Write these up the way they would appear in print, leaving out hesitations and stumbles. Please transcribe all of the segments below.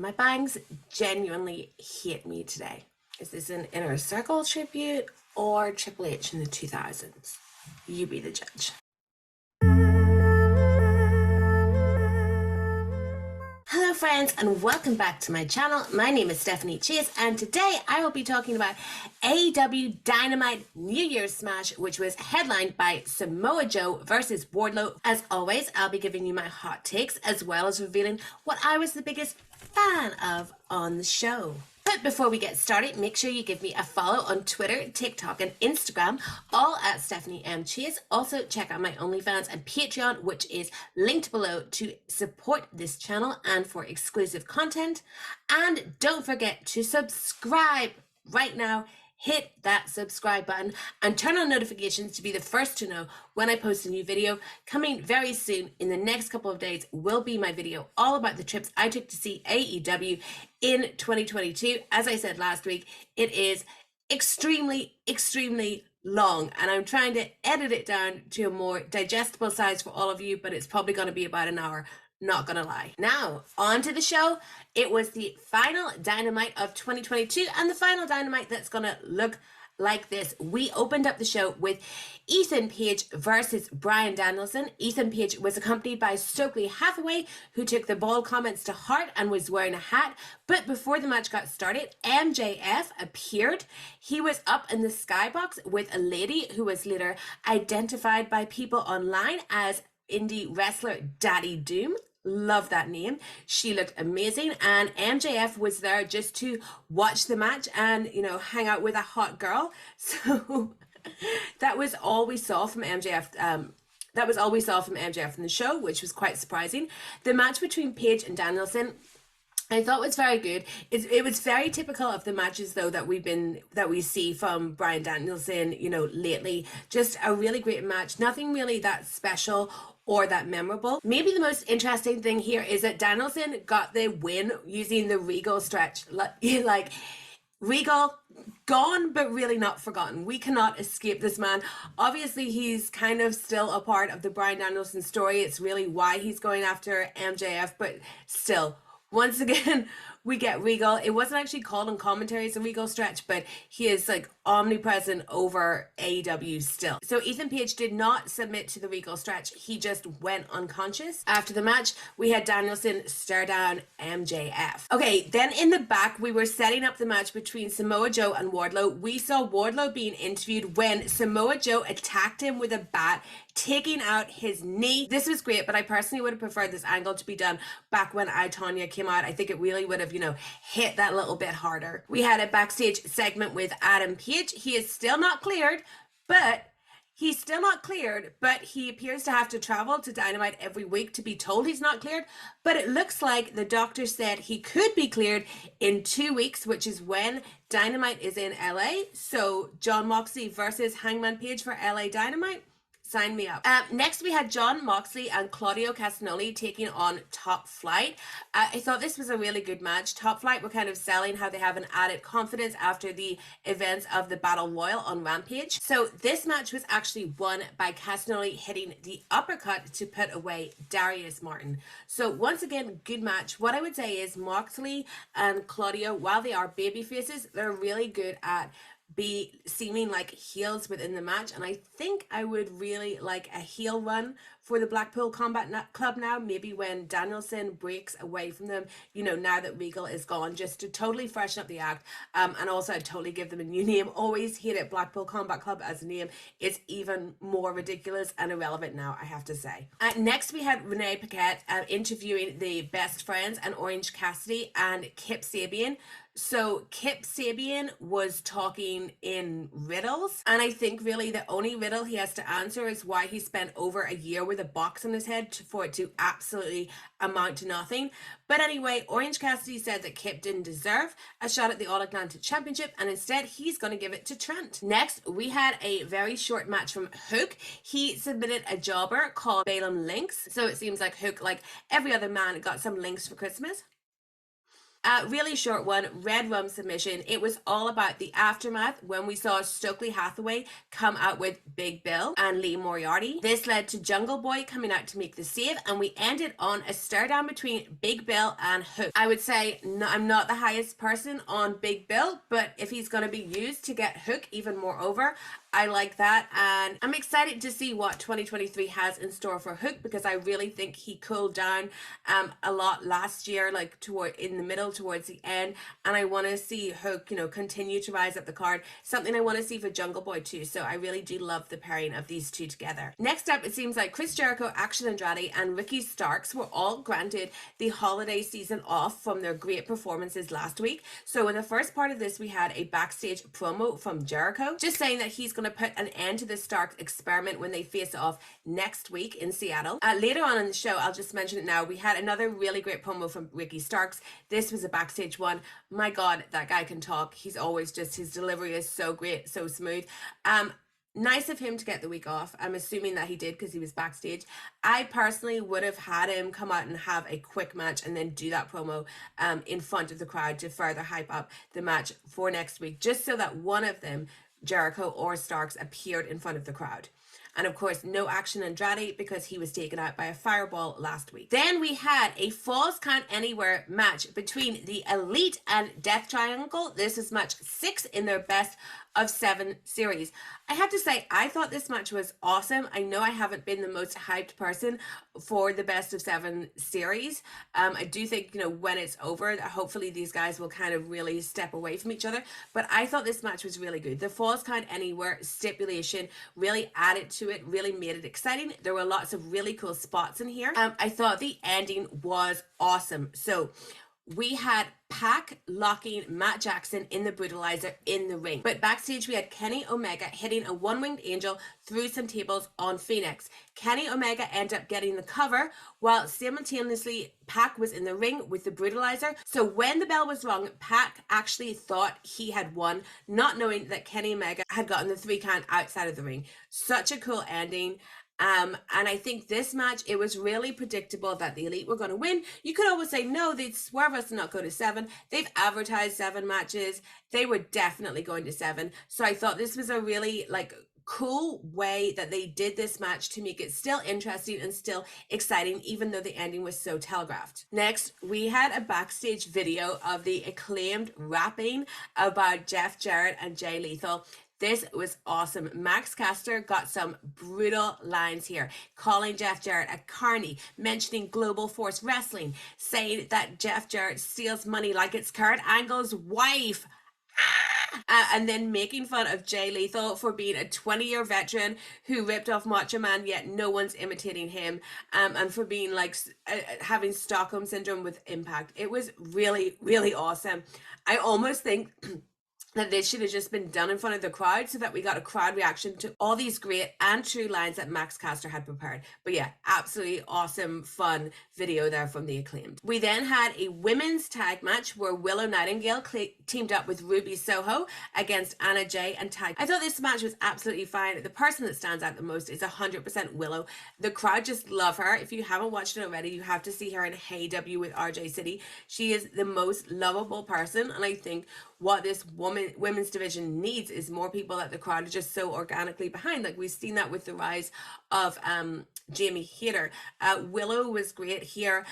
My bangs genuinely hate me today. Is this an Inner Circle tribute or Triple H in the 2000s? You be the judge. Hello friends and welcome back to my channel. My name is Stephanie Chase and today I will be talking about AEW Dynamite New Year's Smash, which was headlined by Samoa Joe versus Wardlow. As always, I'll be giving you my hot takes as well as revealing what I was the biggest fan of on the show. But before we get started, make sure you give me a follow on Twitter, TikTok, and Instagram, all at Stephanie M. Chase. Also, check out my OnlyFans and Patreon, which is linked below to support this channel and for exclusive content. And don't forget to subscribe right now. Hit that subscribe button and turn on notifications to be the first to know when I post a new video. Coming very soon in the next couple of days will be my video all about the trips I took to see AEW in 2022. As I said last week, it is extremely long and I'm trying to edit it down to a more digestible size for all of you, but it's probably going to be about an hour. Not gonna lie. Now, on to the show. It was the final Dynamite of 2022 and the final Dynamite that's gonna look like this. We opened up the show with Ethan Page versus Bryan Danielson. Ethan Page was accompanied by Stokely Hathaway, who took the ball comments to heart and was wearing a hat. But before the match got started, MJF appeared. He was up in the skybox with a lady who was later identified by people online as indie wrestler Daddy Doom. Love that name. She looked amazing, and MJF was there just to watch the match and, you know, hang out with a hot girl. So that was all we saw from MJF. That was all we saw from MJF in the show, which was quite surprising. The match between Page and Danielson, I thought was very good. It was very typical of the matches though that we see from Bryan Danielson, you know, lately. Just a really great match. Nothing really that special or that memorable. Maybe the most interesting thing here is that Danielson got the win using the Regal stretch. Like Regal, gone but really not forgotten. We cannot escape this man. Obviously, he's kind of still a part of the Bryan Danielson story. It's really why he's going after MJF, but still, once again, we get Regal. It wasn't actually called on commentary as a Regal stretch, but he is like omnipresent over AEW still. So Ethan Page did not submit to the Regal stretch. He just went unconscious. After the match, we had Danielson stare down MJF. Okay, then in the back, we were setting up the match between Samoa Joe and Wardlow. We saw Wardlow being interviewed when Samoa Joe attacked him with a bat, taking out his knee. This was great, but I personally would have preferred this angle to be done back when Tonya came out. I think it really would have, you know, hit that little bit harder. We had a backstage segment with Adam Page. He is still not cleared, but he appears to have to travel to Dynamite every week to be told he's not cleared. But it looks like the doctor said he could be cleared in 2 weeks, which is when Dynamite is in LA. So Jon Moxley versus Hangman Page for LA Dynamite. Sign me up. Next, we had Jon Moxley and Claudio Castagnoli taking on Top Flight. I thought this was a really good match. Top Flight were kind of selling how they have an added confidence after the events of the Battle Royal on Rampage. So this match was actually won by Castagnoli hitting the uppercut to put away Darius Martin. So once again, good match. What I would say is Moxley and Claudio, while they are baby faces, they're really good at seeming like heels within the match, and I think I would really like a heel run for the Blackpool Combat Club now, maybe when Danielson breaks away from them, you know, now that Regal is gone, just to totally freshen up the act. And also I'd totally give them a new name. Always hated Blackpool Combat Club as a name. It's even more ridiculous and irrelevant now, I have to say. Next we had Renee Paquette interviewing the Best Friends and Orange Cassidy and Kip Sabian. So Kip Sabian was talking in riddles, and I think really the only riddle he has to answer is why he spent over a year with a box on his head for it to absolutely amount to nothing. But anyway, Orange Cassidy said that Kip didn't deserve a shot at the All Atlantic Championship, and instead he's going to give it to Trent. Next, we had a very short match from Hook. He submitted a jobber called Balaam Links. So it seems like Hook, like every other man, got some links for Christmas. Really short one, Red Rum submission. It was all about the aftermath when we saw Stokely Hathaway come out with Big Bill and Lee Moriarty. This led to Jungle Boy coming out to make the save, and we ended on a stare down between Big Bill and Hook. I would say I'm not the highest person on Big Bill, but if he's going to be used to get Hook even more over, I like that, and I'm excited to see what 2023 has in store for Hook, because I really think he cooled down a lot last year, like in the middle towards the end, and I want to see Hook, continue to rise up the card. Something I want to see for Jungle Boy too. So I really do love the pairing of these two together. Next up, it seems like Chris Jericho, Action Andretti, and Ricky Starks were all granted the holiday season off from their great performances last week. So in the first part of this, we had a backstage promo from Jericho, just saying that he's going to put an end to the Starks experiment when they face off next week in Seattle. Later on in the show, I'll just mention it now, we had another really great promo from Ricky Starks. This was a backstage one. My God, that guy can talk. He's always just, his delivery is so great, so smooth. Nice of him to get the week off. I'm assuming that he did because he was backstage. I personally would have had him come out and have a quick match and then do that promo in front of the crowd to further hype up the match for next week, just so that one of them, Jericho or Starks, appeared in front of the crowd. And of course, no Action Andrade because he was taken out by a fireball last week. Then we had a Falls Count Anywhere match between the Elite and Death Triangle. This is match 6 in their best of 7 series. I have to say, I thought this match was awesome. I know I haven't been the most hyped person for the best of 7 series. I do think, when it's over, that hopefully these guys will kind of really step away from each other. But I thought this match was really good. The Falls Count Anywhere stipulation really added to it, really made it exciting. There were lots of really cool spots in here. I thought the ending was awesome. So we had Pac locking Matt Jackson in the Brutalizer in the ring. But backstage, we had Kenny Omega hitting a one-winged angel through some tables on Phoenix. Kenny Omega ended up getting the cover, while simultaneously Pac was in the ring with the Brutalizer. So when the bell was rung, Pac actually thought he had won, not knowing that Kenny Omega had gotten the 3 count outside of the ring. Such a cool ending. And I think this match, it was really predictable that the Elite were going to win. You could always say, no, they'd swerve us and not go to 7. They've advertised 7 matches. They were definitely going to 7. So I thought this was a really cool way that they did this match to make it still interesting and still exciting, even though the ending was so telegraphed. Next, we had a backstage video of the Acclaimed rapping about Jeff Jarrett and Jay Lethal. This was awesome. Max Caster got some brutal lines here, calling Jeff Jarrett a carny, mentioning Global Force Wrestling, saying that Jeff Jarrett steals money like it's Kurt Angle's wife. And then making fun of Jay Lethal for being a 20-year veteran who ripped off Macho Man, yet no one's imitating him, and for being having Stockholm Syndrome with Impact. It was really, really awesome. I almost think that this should have just been done in front of the crowd so that we got a crowd reaction to all these great and true lines that Max Caster had prepared. But yeah, absolutely awesome, fun video there from the Acclaimed. We then had a women's tag match where Willow Nightingale teamed up with Ruby Soho against Anna Jay and Tag. I thought this match was absolutely fine. The person that stands out the most is 100% Willow. The crowd just love her. If you haven't watched it already, you have to see her in Hey W with RJ City. She is the most lovable person, and I think what this women's division needs is more people that the crowd is just so organically behind. Like we've seen that with the rise of Jamie Hayter. Willow was great here.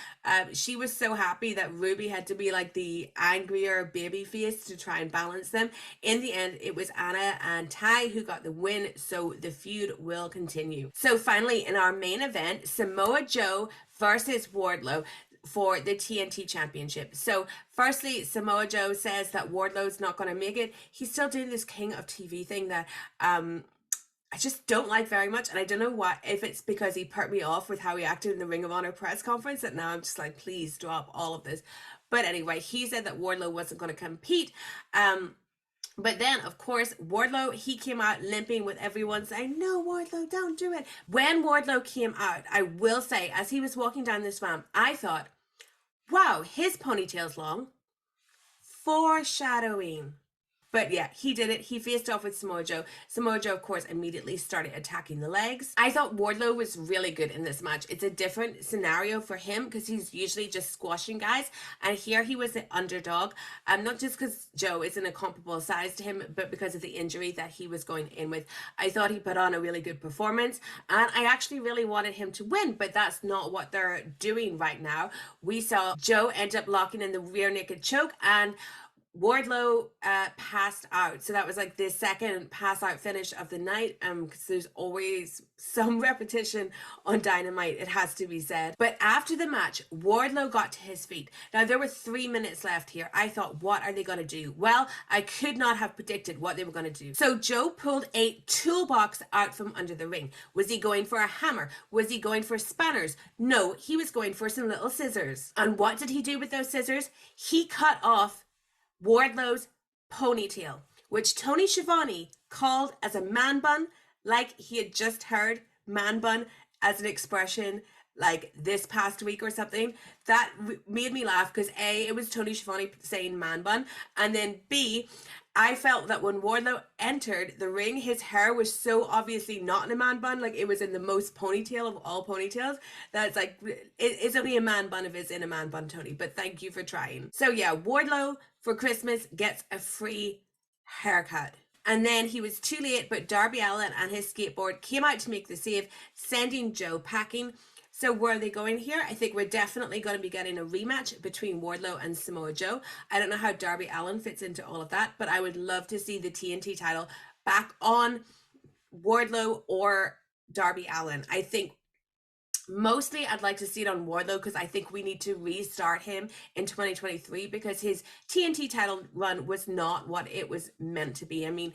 She was so happy that Ruby had to be the angrier baby face to try and balance them. In the end, it was Anna and Ty who got the win, so the feud will continue. So finally, in our main event, Samoa Joe versus Wardlow for the TNT Championship. So firstly, Samoa Joe says that Wardlow's not going to make it. He's still doing this King of TV thing that I just don't like very much, and I don't know why, if it's because he put me off with how he acted in the Ring of Honor press conference, that now I'm just please drop all of this. But anyway, he said that Wardlow wasn't going to compete. But then, of course, Wardlow, he came out limping with everyone saying, no, Wardlow, don't do it. When Wardlow came out, I will say, as he was walking down this ramp, I thought, wow, his ponytail's long. Foreshadowing. But yeah, he did it. He faced off with Samoa Joe. Samoa Joe, of course, immediately started attacking the legs. I thought Wardlow was really good in this match. It's a different scenario for him because he's usually just squashing guys. And here he was the underdog. Not just because Joe isn't a comparable size to him, but because of the injury that he was going in with. I thought he put on a really good performance. And I actually really wanted him to win, but that's not what they're doing right now. We saw Joe end up locking in the rear naked choke, and Wardlow passed out. So that was like the second pass out finish of the night, because there's always some repetition on Dynamite, it has to be said. But after the match, Wardlow got to his feet. Now there were 3 minutes left here. I thought, what are they going to do? Well, I could not have predicted what they were going to do. So Joe pulled a toolbox out from under the ring. Was he going for a hammer? Was he going for spanners? No, he was going for some little scissors. And what did he do with those scissors? He cut off Wardlow's ponytail, which Tony Schiavone called as a man bun, like he had just heard man bun as an expression like this past week or something. That made me laugh because A, it was Tony Schiavone saying man bun, and then B, I felt that when Wardlow entered the ring, his hair was so obviously not in a man bun, like it was in the most ponytail of all ponytails, that it's like, it's only a man bun if it's in a man bun, Tony, but thank you for trying. So yeah, Wardlow for Christmas gets a free haircut. And then he was too late, but Darby Allin and his skateboard came out to make the save, sending Joe packing. So where are they going here? I think we're definitely going to be getting a rematch between Wardlow and Samoa Joe. I don't know how Darby Allin fits into all of that, but I would love to see the TNT title back on Wardlow or Darby Allin. I think mostly I'd like to see it on Wardlow because I think we need to restart him in 2023 because his TNT title run was not what it was meant to be. I mean,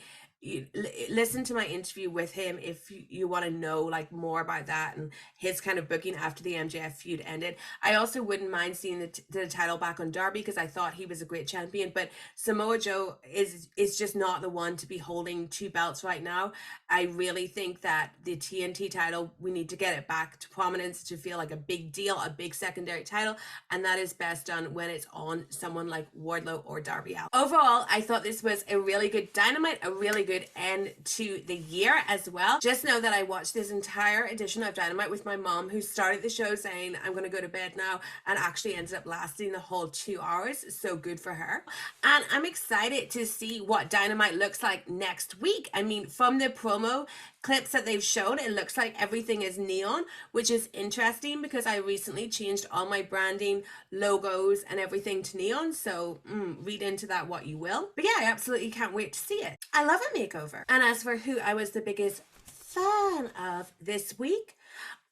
listen to my interview with him if you want to know like more about that and his kind of booking after the MJF feud ended. I also wouldn't mind seeing the title back on Darby because I thought he was a great champion, but Samoa Joe is just not the one to be holding 2 belts right now. I really think that the TNT title, we need to get it back to prominence to feel like a big deal, a big secondary title, and that is best done when it's on someone like Wardlow or Darby Allin. Overall, I thought this was a really good Dynamite, a really good end to the year as well. Just know that I watched this entire edition of Dynamite with my mom, who started the show saying I'm gonna go to bed now and actually ended up lasting the whole 2 hours, so good for her. And I'm excited to see what Dynamite looks like next week. I mean, from the promo clips that they've shown, it looks like everything is neon, which is interesting because I recently changed all my branding, logos, and everything to neon, so read into that what you will. But yeah, I absolutely can't wait to see it. I love a makeover. And as for who I was the biggest fan of this week,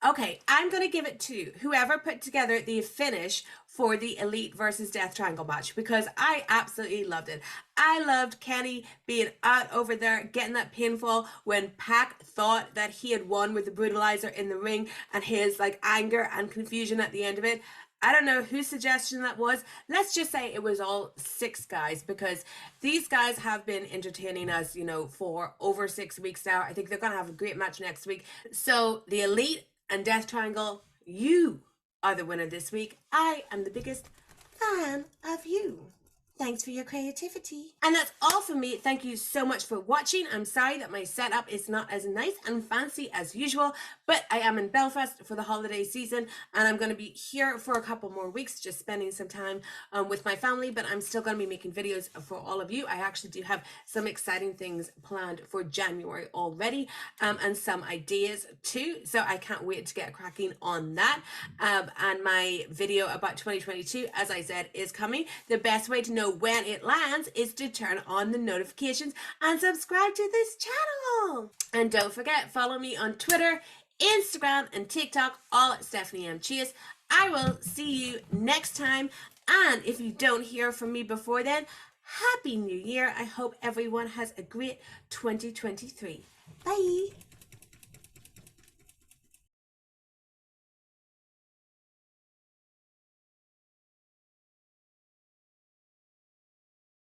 okay, I'm going to give it to whoever put together the finish for the Elite versus Death Triangle match because I absolutely loved it. I loved Kenny being out over there, getting that pinfall when Pac thought that he had won with the brutalizer in the ring and his like anger and confusion at the end of it. I don't know whose suggestion that was. Let's just say it was all 6 guys because these guys have been entertaining us, you know, for over 6 weeks now. I think they're going to have a great match next week. So the Elite and Death Triangle, you are the winner this week. I am the biggest fan of you. Thanks for your creativity. And that's all from me. Thank you so much for watching. I'm sorry that my setup is not as nice and fancy as usual, but I am in Belfast for the holiday season and I'm going to be here for a couple more weeks, just spending some time with my family, but I'm still going to be making videos for all of you. I actually do have some exciting things planned for January already and some ideas too. So I can't wait to get cracking on that. And my video about 2022, as I said, is coming. The best way to know when it lands is to turn on the notifications and subscribe to this channel. And don't forget, follow me on Twitter, Instagram, and TikTok, all at Stephanie M. Chase. I will see you next time. And if you don't hear from me before then, Happy New Year. I hope everyone has a great 2023. Bye.